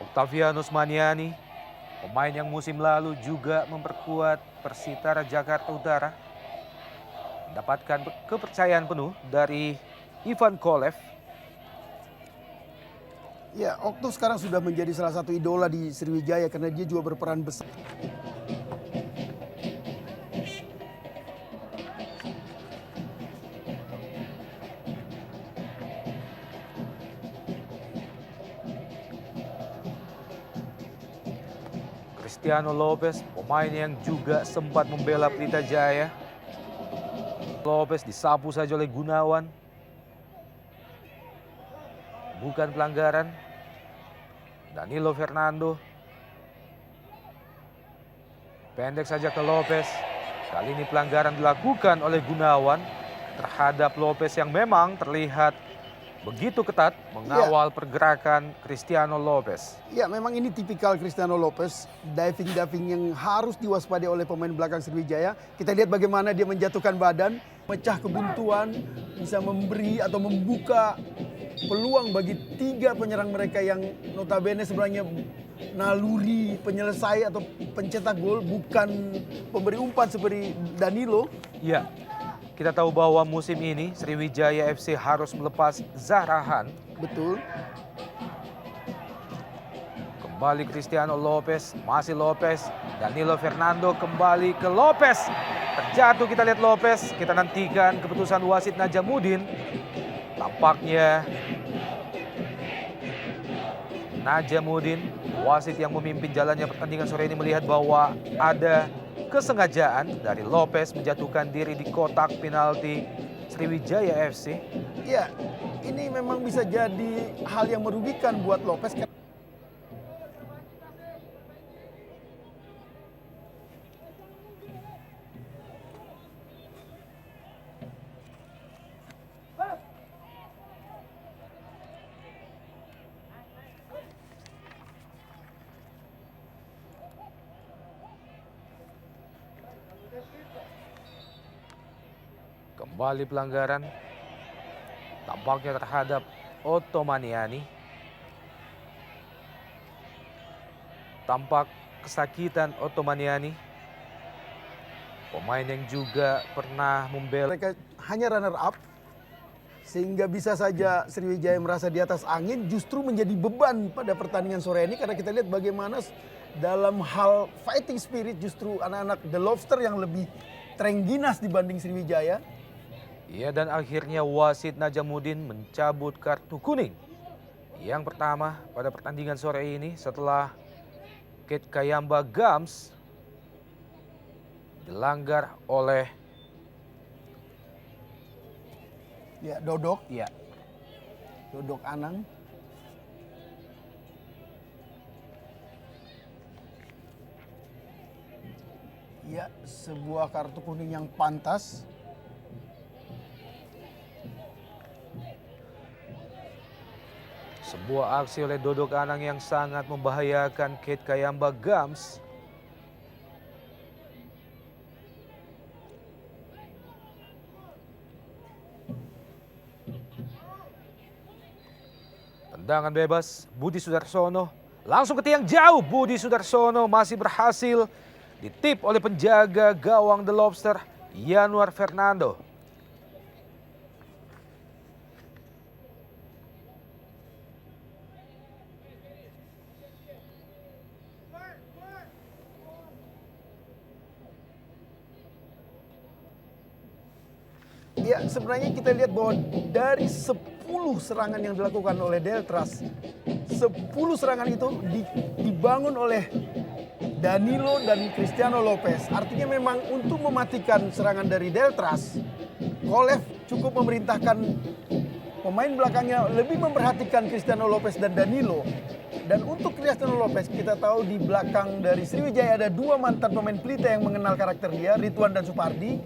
Octavianus Maniani, pemain yang musim lalu juga memperkuat Persitara Jakarta Utara, mendapatkan kepercayaan penuh dari Ivan Kolev. Ya, Okto sekarang sudah menjadi salah satu idola di Sriwijaya karena dia juga berperan besar. Cristiano Lopez, pemain yang juga sempat membela Pelita Jaya. Lopez disapu saja oleh Gunawan. Bukan pelanggaran. Danilo Fernando. Pendek saja ke Lopez. Kali ini pelanggaran dilakukan oleh Gunawan terhadap Lopez yang memang terlihat begitu ketat mengawal pergerakan Cristiano Lopez. Ya, memang ini tipikal Cristiano Lopez, diving yang harus diwaspadai oleh pemain belakang Sriwijaya. Kita lihat bagaimana dia menjatuhkan badan, mecah kebuntuan, bisa memberi atau membuka peluang bagi tiga penyerang mereka yang notabene sebenarnya naluri penyelesai atau pencetak gol, bukan pemberi umpan seperti Danilo. Ya, kita tahu bahwa musim ini Sriwijaya FC harus melepas Zahrahan. Betul. Kembali Cristiano Lopez, masih Lopez. Danilo Fernando kembali ke Lopez. Terjatuh, kita lihat Lopez. Kita nantikan keputusan wasit Najamuddin. Tampaknya Najamuddin, wasit yang memimpin jalannya pertandingan sore ini, melihat bahwa ada kesengajaan dari Lopez menjatuhkan diri di kotak penalti Sriwijaya FC. Ya, ini memang bisa jadi hal yang merugikan buat Lopez. Kembali pelanggaran tampaknya terhadap Otto Maniani. Tampak kesakitan Otto Maniani, pemain yang juga pernah membela. Mereka hanya runner up, sehingga bisa saja Sriwijaya merasa di atas angin, justru menjadi beban pada pertandingan sore ini. Karena kita lihat bagaimana dalam hal fighting spirit justru anak-anak The Lobster yang lebih terengginas dibanding Sriwijaya. Ya, dan akhirnya wasit Najamuddin mencabut kartu kuning yang pertama pada pertandingan sore ini setelah Kate Kayamba Gams dilanggar oleh Dodok. ya Dodok Anang. Ya, sebuah kartu kuning yang pantas. sebuah aksi oleh Dodok Anang yang sangat membahayakan Kate Kayamba Gams. Tendangan bebas, Budi Sudarsono langsung ke tiang jauh. Budi Sudarsono masih berhasil ditip oleh penjaga gawang The Lobster, Yanuar Fernando. Ya, sebenarnya kita lihat bahwa dari 10 serangan yang dilakukan oleh Deltras, 10 serangan itu dibangun oleh Danilo dan Cristiano Lopez. Artinya memang untuk mematikan serangan dari Deltras, Kolev cukup memerintahkan pemain belakangnya lebih memperhatikan Cristiano Lopez dan Danilo. Dan untuk Cristiano Lopez, kita tahu di belakang dari Sriwijaya ada dua mantan pemain Pelita yang mengenal karakter dia, Ridwan dan Supardi.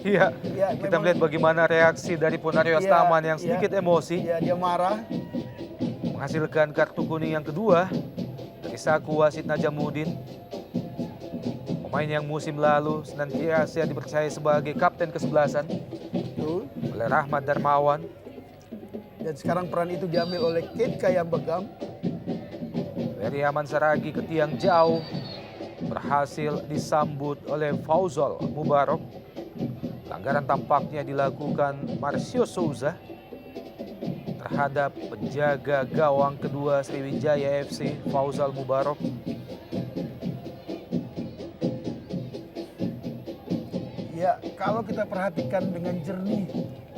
Iya, kita melihat bagaimana reaksi dari Ponario Astaman yang sedikit emosi. Ya, dia marah. Menghasilkan kartu kuning yang kedua dari saku wasit Najamuddin. Pemain yang musim lalu senantiasa dipercaya sebagai kapten kesebelasan oleh Rahmat Darmawan. Dan sekarang peran itu diambil oleh Kate Kayamba Gams. Weriaman Saragi ke tiang jauh berhasil disambut oleh Fauzal Mubarok. Pelanggaran tampaknya dilakukan Marcio Souza terhadap penjaga gawang kedua Sriwijaya FC, Fauzal Mubarok. Ya, kalau kita perhatikan dengan jernih,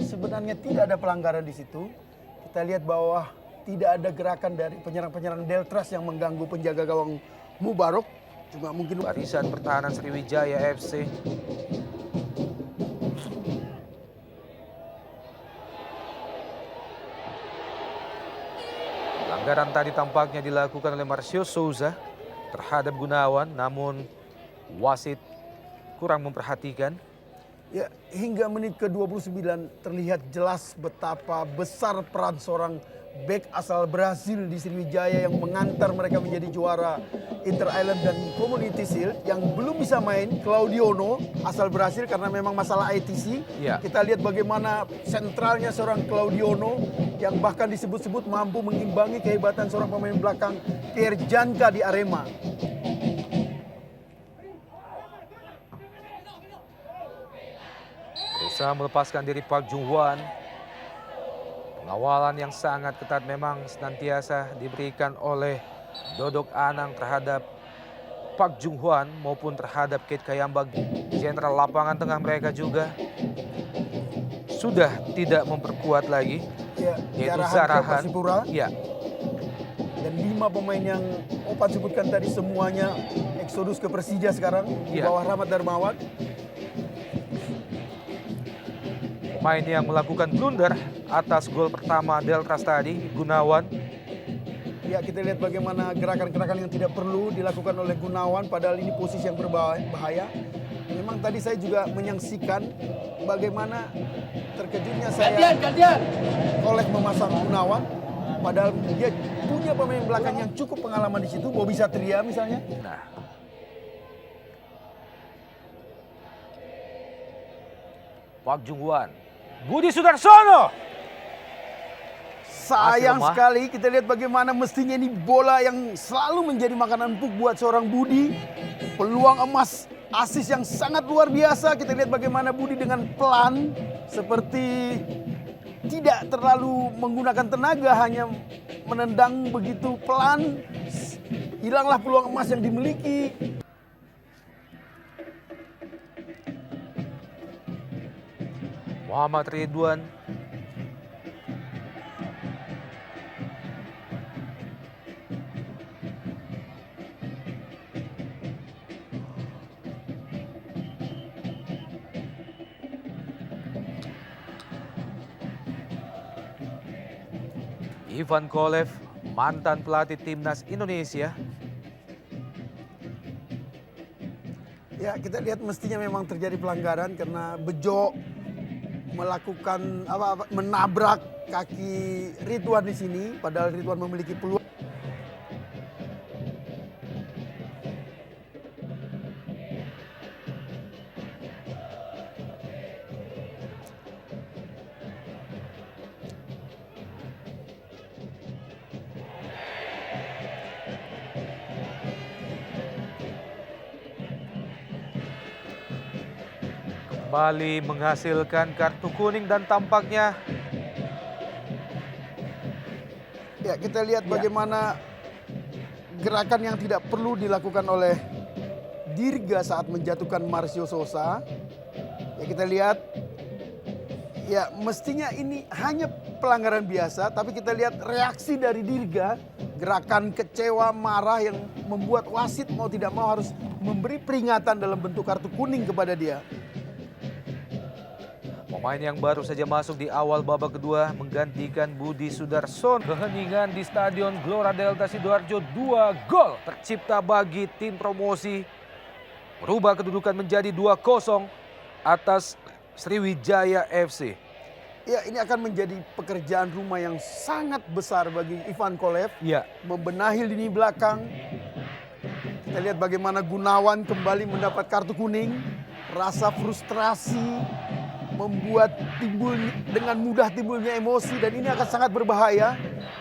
sebenarnya tidak ada pelanggaran di situ. Kita lihat bahwa tidak ada gerakan dari penyerang-penyerang Deltras yang mengganggu penjaga gawang Mubarok. Cuma mungkin Barisan pertahanan Sriwijaya FC pelanggaran tadi tampaknya dilakukan oleh Marcio Souza terhadap Gunawan, namun wasit kurang memperhatikan. ya, hingga menit ke-29 terlihat jelas betapa besar peran seorang bek asal Brasil di Sriwijaya yang mengantar mereka menjadi juara Inter Island dan Community Shield. Yang belum bisa main Claudiono asal Brasil karena memang masalah ITC. Ya. Kita lihat bagaimana sentralnya seorang Claudiono yang bahkan disebut-sebut mampu mengimbangi kehebatan seorang pemain belakang Pierre Janka di Arema. Berusaha melepaskan diri Park Jung-hwan. Pengawalan yang sangat ketat memang senantiasa diberikan oleh Dodok Anang terhadap Park Jung-hwan maupun terhadap Kate Kayambag. Jenderal lapangan tengah mereka juga sudah tidak memperkuat lagi, Ya, yaitu Jarahan Zarahan. Persipura. Ya, Dan 5 pemain yang Opan sebutkan tadi semuanya eksodus ke Persija sekarang di Iya. bawah Rahmat Darmawan. pemain yang melakukan blunder atas gol pertama Deltras tadi, Gunawan. Ya, kita lihat bagaimana gerakan-gerakan yang tidak perlu dilakukan oleh Gunawan padahal ini posisi yang berbahaya. Memang tadi saya juga menyaksikan bagaimana terkejutnya saya oleh memasang Gunawan padahal dia punya pemain belakang yang cukup pengalaman di situ, Bobby Satria misalnya. Nah, Park Jung-hwan, Budi Sudarsono. Sayang Masih lemah. sekali kita lihat bagaimana mestinya ini bola yang selalu menjadi makanan empuk buat seorang Budi. Peluang emas, asis yang sangat luar biasa. Kita lihat bagaimana Budi dengan pelan seperti tidak terlalu menggunakan tenaga, hanya menendang begitu pelan. Hilanglah peluang emas yang dimiliki. Muhammad Ridwan. Ivan Kolev, mantan pelatih timnas Indonesia. Ya, kita lihat mestinya memang terjadi pelanggaran karena Bejo melakukan menabrak kaki Ridwan di sini padahal Ridwan memiliki peluang. Kembali menghasilkan kartu kuning dan tampaknya Ya, kita lihat bagaimana gerakan yang tidak perlu dilakukan oleh Dirga saat menjatuhkan Marcio Sosa. Ya, kita lihat ya mestinya ini hanya pelanggaran biasa, tapi kita lihat reaksi dari Dirga, gerakan kecewa, marah yang membuat wasit mau tidak mau harus memberi peringatan dalam bentuk kartu kuning kepada dia. pemain yang baru saja masuk di awal babak kedua menggantikan Budi Sudarsono. Keheningan di Stadion Gelora Delta Sidoarjo, 2 gol tercipta bagi tim promosi. Merubah kedudukan menjadi 2-0 atas Sriwijaya FC. Ya, ini akan menjadi pekerjaan rumah yang sangat besar bagi Ivan Kolev. Ya, Membenahi lini belakang. Kita lihat bagaimana Gunawan kembali mendapat kartu kuning. Rasa frustrasi membuat dengan mudah timbulnya emosi dan ini akan sangat berbahaya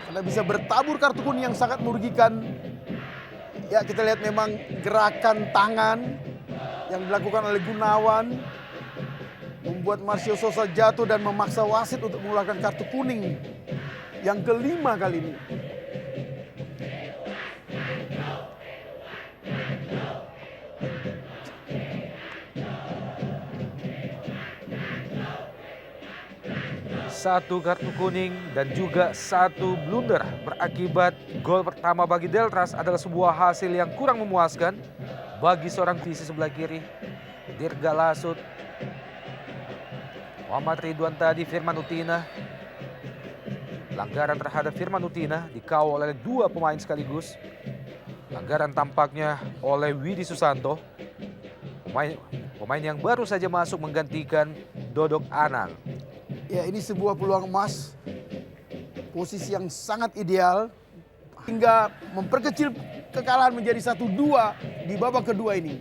karena bisa bertabur kartu kuning yang sangat merugikan Ya, kita lihat memang gerakan tangan yang dilakukan oleh Gunawan membuat Marcio Sosa jatuh dan memaksa wasit untuk mengeluarkan kartu kuning yang kelima kali ini. Satu kartu kuning dan juga satu blunder berakibat gol pertama bagi Deltras adalah sebuah hasil yang kurang memuaskan bagi seorang visi sebelah kiri. Dirga Lasut, Muhammad Ridwan tadi, Firman Utina. Pelanggaran terhadap Firman Utina dikawal oleh dua pemain sekaligus. Pelanggaran tampaknya oleh Widi Susanto, pemain yang baru saja masuk menggantikan Dodok Anang. Ya, ini sebuah peluang emas, posisi yang sangat ideal hingga memperkecil kekalahan menjadi 1-2 di babak kedua ini.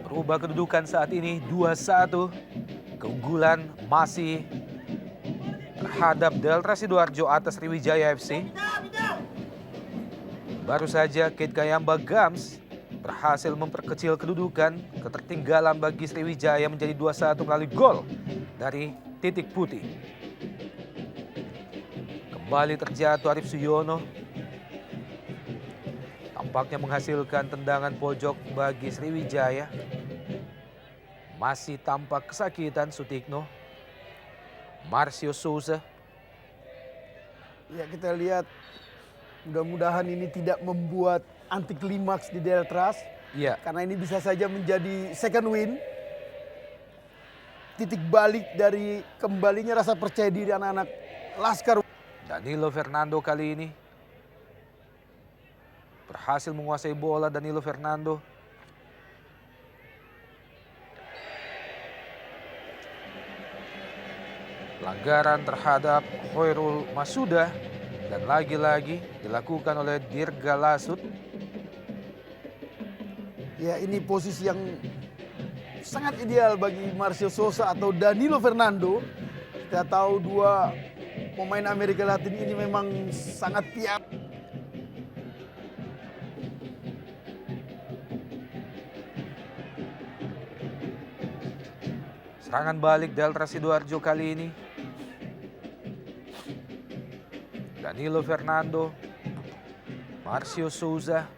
Berubah kedudukan saat ini 2-1. Keunggulan masih terhadap Delta Sidoarjo atas Sriwijaya FC. Baru saja Kate Kayamba Gams berhasil memperkecil kedudukan. Ketertinggalan bagi Sriwijaya menjadi 2-1 melalui gol dari Titik Putih. Kembali terjatuh Arif Suyono. Tampaknya menghasilkan tendangan pojok bagi Sriwijaya. Masih tampak kesakitan Sutikno. Marcio Souza. Ya, kita lihat mudah-mudahan ini tidak membuat anti klimaks di Deltras. Iya. Karena ini bisa saja menjadi second win. Titik balik dari kembalinya rasa percaya diri anak-anak Laskar. Danilo Fernando kali ini berhasil menguasai bola. Danilo Fernando. Pelanggaran terhadap Hoirul Masuda dan lagi-lagi dilakukan oleh Dirga Lasut. Ya, ini posisi yang sangat ideal bagi Marcio Sosa atau Danilo Fernando. Kita tahu dua pemain Amerika Latin ini memang sangat piawai. Serangan balik Delta Sidoarjo kali ini. Danilo Fernando, Marcio Souza,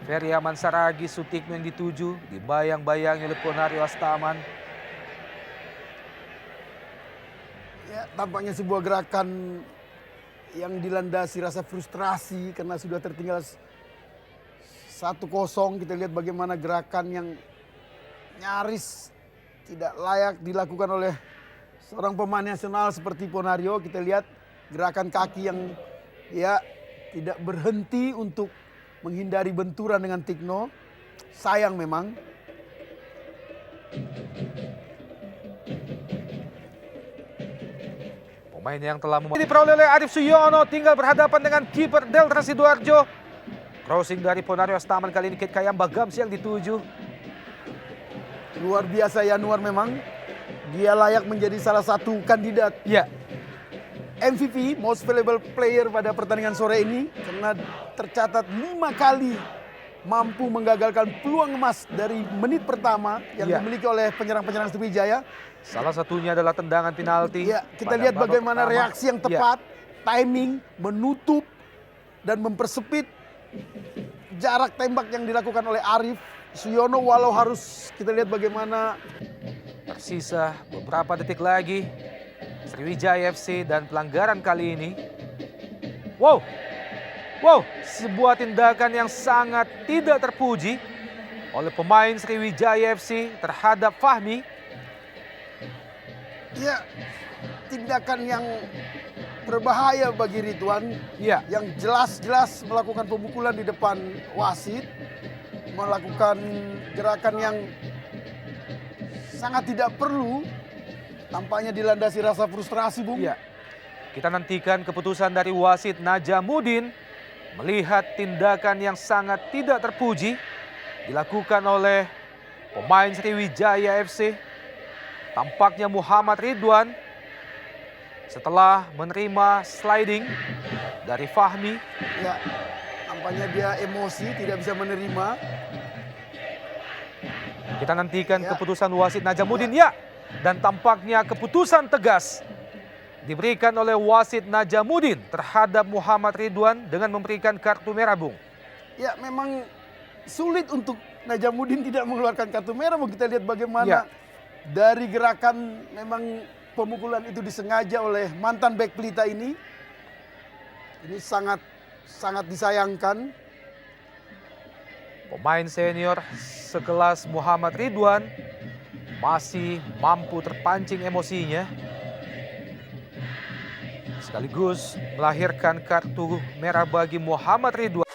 Ferry Aman Saragi, Sutikno yang dituju, dibayang-bayangi oleh Ponario Astaman. Ya, tampaknya sebuah gerakan yang dilandasi rasa frustrasi karena sudah tertinggal 1-0. Kita lihat bagaimana gerakan yang nyaris tidak layak dilakukan oleh seorang pemain nasional seperti Ponario. Kita lihat gerakan kaki yang ya tidak berhenti untuk menghindari benturan dengan Tikno. Sayang memang. Pemain yang telah diperoleh oleh Arif Suyono tinggal berhadapan dengan kiper Delta Sidoarjo. Crossing dari Ponario Astaman kali ini Kate Kayamba Gams yang dituju. Luar biasa Yanuar memang. Dia layak menjadi salah satu kandidat Ya, MVP, Most Valuable Player pada pertandingan sore ini. Karena tercatat 5 kali mampu menggagalkan peluang emas dari menit pertama yang Ya. dimiliki oleh penyerang-penyerang Sriwijaya. salah satunya adalah tendangan penalti. Ya, kita pada lihat babak bagaimana pertama. reaksi yang tepat, timing, menutup, dan mempersempit jarak tembak yang dilakukan oleh Arif Suyono. Walau harus kita lihat bagaimana Tersisa beberapa detik lagi. Sriwijaya FC dan pelanggaran kali ini. Wow, sebuah tindakan yang sangat tidak terpuji oleh pemain Sriwijaya FC terhadap Fahmi. ya tindakan yang berbahaya bagi Ridwan. Ya, Yang jelas-jelas melakukan pemukulan di depan wasit. Melakukan gerakan yang sangat tidak perlu. Tampaknya dilandasi rasa frustrasi, Bung. iya. Kita nantikan keputusan dari wasit Najamuddin melihat tindakan yang sangat tidak terpuji dilakukan oleh pemain Sriwijaya FC. Tampaknya Muhammad Ridwan Setelah menerima sliding dari Fahmi, Ya, nampaknya dia emosi, tidak bisa menerima. kita nantikan Ya. keputusan wasit Najamuddin. Ya, dan tampaknya keputusan tegas diberikan oleh wasit Najamuddin terhadap Muhammad Ridwan dengan memberikan kartu merah, Bung. Ya, memang sulit untuk Najamuddin tidak mengeluarkan kartu merah. Mau kita lihat bagaimana Ya. dari gerakan memang pemukulan itu disengaja oleh mantan bek Pelita ini. Ini sangat disayangkan. Pemain senior sekelas Muhammad Ridwan masih mampu terpancing emosinya, sekaligus melahirkan kartu merah bagi Muhammad Ridwan.